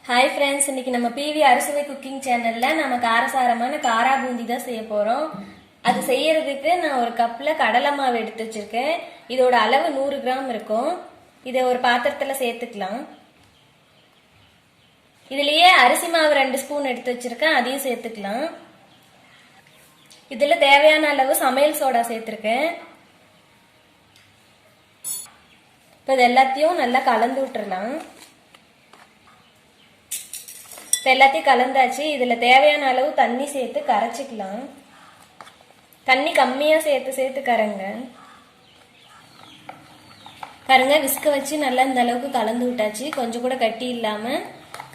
Hi friends, இன்னைக்கு நம்ம PV அரிசுவை cooking சேனல்ல நம்ம காரசாரமான காரா பூந்தி தான் செய்ய போறோம். அது செய்யறதுக்கு நான் ஒரு கப்ல கடலை மாவு எடுத்து வச்சிருக்கேன். இதோட அளவு 100 கிராம் இருக்கும். இதை ஒரு பாத்திரத்துல சேர்த்துக்கலாம். இதுலயே அரிசி மாவு 2 ஸ்பூன் எடுத்து வச்சிருக்கேன், அதையும் சேர்த்துக்கலாம். இதுல தேவையான அளவு சமையல் சோடா சேர்த்திருக்கேன். இப்போ இது எல்லாத்தையும் நல்லா கலந்து விட்டுறலாம். எல்லாத்தையும் கலந்தாச்சு. இதுல தேவையான அளவு தண்ணி சேர்த்து கரைச்சிக்கலாம். தண்ணி கம்மியா சேர்த்து கரைங்க. விஸ்க வச்சு நல்லா இந்த அளவுக்கு கலந்து விட்டாச்சு. கொஞ்சம் கூட கட்டி இல்லாம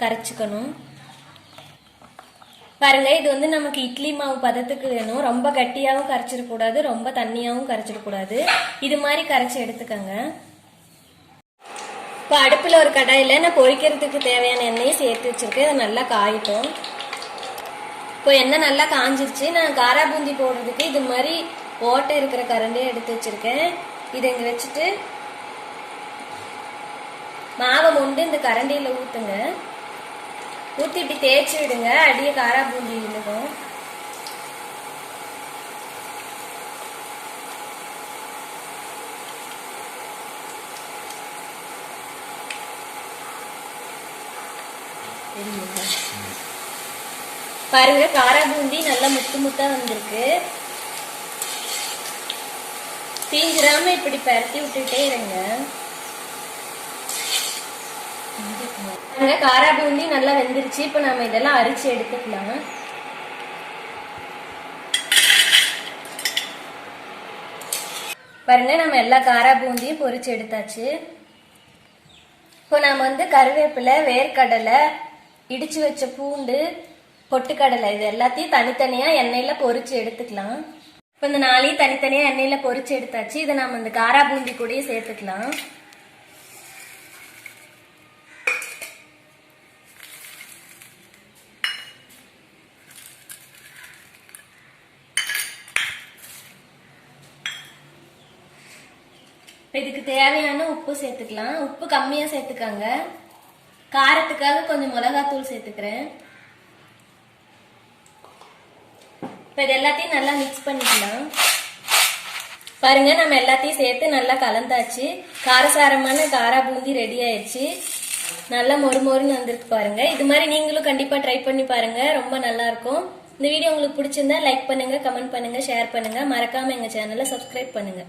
கரைச்சிக்கணும். பாருங்க, இது வந்து நமக்கு இட்லி மாவு பதத்துக்கு வேணும். ரொம்ப கட்டியாவும் கரைச்சிடக்கூடாது, ரொம்ப தண்ணியாவும் கரைச்சிடக்கூடாது. இது மாதிரி கரைச்சி எடுத்துக்கங்க. இப்போ அடுப்பில் ஒரு கடாயில் நான் பொரிக்கிறதுக்கு தேவையான எண்ணெயை சேர்த்து வச்சிருக்கேன். அதை நல்லா காயிட்டோம். இப்போ எண்ணெய் நல்லா காஞ்சிருச்சு. நான் காரா பூந்தி போடுறதுக்கு இது மாதிரி ஓட்டை இருக்கிற கரண்டியை எடுத்து வச்சிருக்கேன். இதை இங்கே வச்சுட்டு மாவை மொண்டு இந்த கரண்டியில் ஊற்றுங்க. ஊற்றி இப்படி தேய்ச்சி விடுங்க. அடியே காரா பூந்தி விழுகும். பாருங்க, காரா பூந்தி நல்லா முத்து முத்தா வந்திருக்கு. தீஞ்சிராம இப்படி பரட்டி விட்டுட்டே இருங்க. காரா பூந்தி நல்லா வெந்துருச்சு. இப்ப நாம இதெல்லாம் அரிச்சு எடுத்துக்கலாம். பாருங்க, நம்ம எல்லா காரா பூந்தியும் பொரிச்சு எடுத்தாச்சு. இப்போ நாம வந்து கருவேப்பிலை, வேர்க்கடலை, இடிச்சு வச்ச பூண்டு, பொட்டுக்கடலை இது எல்லாத்தையும் தனித்தனியா எண்ணெயில பொரிச்சு எடுத்துக்கலாம். இப்போ இந்த 4 தனித்தனியா எண்ணெயில பொரிச்சு எடுத்தாச்சு. இதை நாம இந்த காரா பூந்தி கூடயே சேர்த்துக்கலாம். இதுக்கு தேவையான உப்பு சேர்த்துக்கலாம். உப்பு கம்மியா சேர்த்துக்காங்க. காரத்துக்காக கொஞ்சம் மிளகாத்தூள் சேர்த்துக்கிறேன். இப்போ இது எல்லாத்தையும் நல்லா மிக்ஸ் பண்ணிக்கலாம். பாருங்க, நம்ம எல்லாத்தையும் சேர்த்து நல்லா கலந்தாச்சு. காரசாரமான காரா பூந்தி ரெடி ஆயிடுச்சு. நல்லா மொறுமொறுன்னு வந்திருக்கு பாருங்க. இது மாதிரி நீங்களும் கண்டிப்பா ட்ரை பண்ணி பாருங்க, ரொம்ப நல்லா இருக்கும். இந்த வீடியோ உங்களுக்கு பிடிச்சிருந்தா லைக் பண்ணுங்க, கமெண்ட் பண்ணுங்க, ஷேர் பண்ணுங்க. மறக்காம எங்க சேனலை சப்ஸ்கிரைப் பண்ணுங்க.